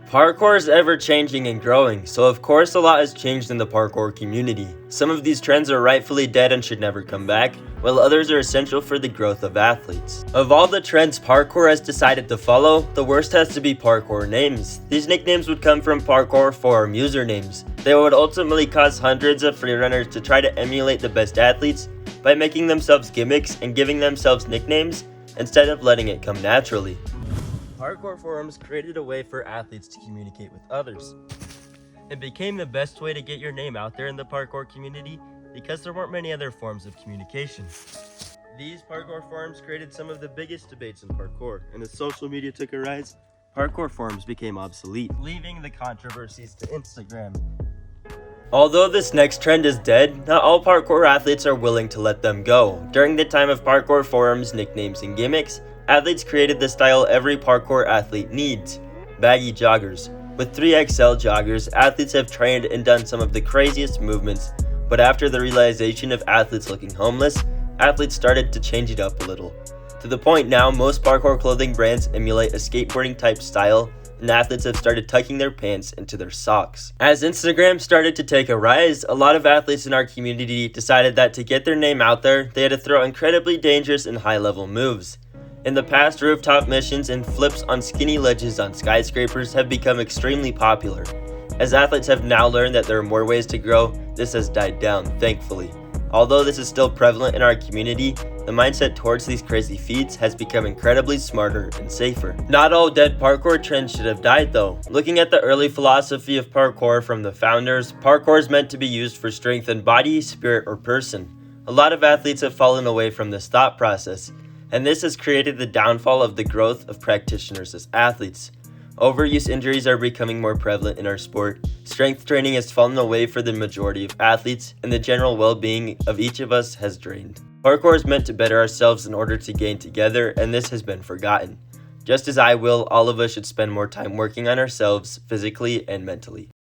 Parkour is ever changing and growing, so of course a lot has changed in the parkour community. Some of these trends are rightfully dead and should never come back, while others are essential for the growth of athletes. Of all the trends parkour has decided to follow, the worst has to be parkour names. These nicknames would come from parkour forum usernames. They would ultimately cause hundreds of freerunners to try to emulate the best athletes by making themselves gimmicks and giving themselves nicknames instead of letting it come naturally. Parkour forums created a way for athletes to communicate with others. It became the best way to get your name out there in the parkour community because there weren't many other forms of communication. These parkour forums created some of the biggest debates in parkour, and as social media took a rise, parkour forums became obsolete, leaving the controversies to Instagram. Although this next trend is dead, not all parkour athletes are willing to let them go. During the time of parkour forums, nicknames, and gimmicks, athletes created the style every parkour athlete needs: baggy joggers. With 3XL joggers, athletes have trained and done some of the craziest movements, but after the realization of athletes looking homeless, athletes started to change it up a little. To the point now, most parkour clothing brands emulate a skateboarding type style, and athletes have started tucking their pants into their socks. As Instagram started to take a rise, a lot of athletes in our community decided that to get their name out there, they had to throw incredibly dangerous and high-level moves. In the past, rooftop missions and flips on skinny ledges on skyscrapers have become extremely popular. As athletes have now learned that there are more ways to grow, this has died down, thankfully. Although this is still prevalent in our community, the mindset towards these crazy feats has become incredibly smarter and safer. Not all dead parkour trends should have died though. Looking at the early philosophy of parkour from the founders, parkour is meant to be used for strength in body, spirit, or person. A lot of athletes have fallen away from this thought process, and this has created the downfall of the growth of practitioners as athletes. Overuse injuries are becoming more prevalent in our sport. Strength training has fallen away for the majority of athletes, and the general well-being of each of us has drained. Parkour is meant to better ourselves in order to gain together, and this has been forgotten. Just as I will, all of us should spend more time working on ourselves physically and mentally.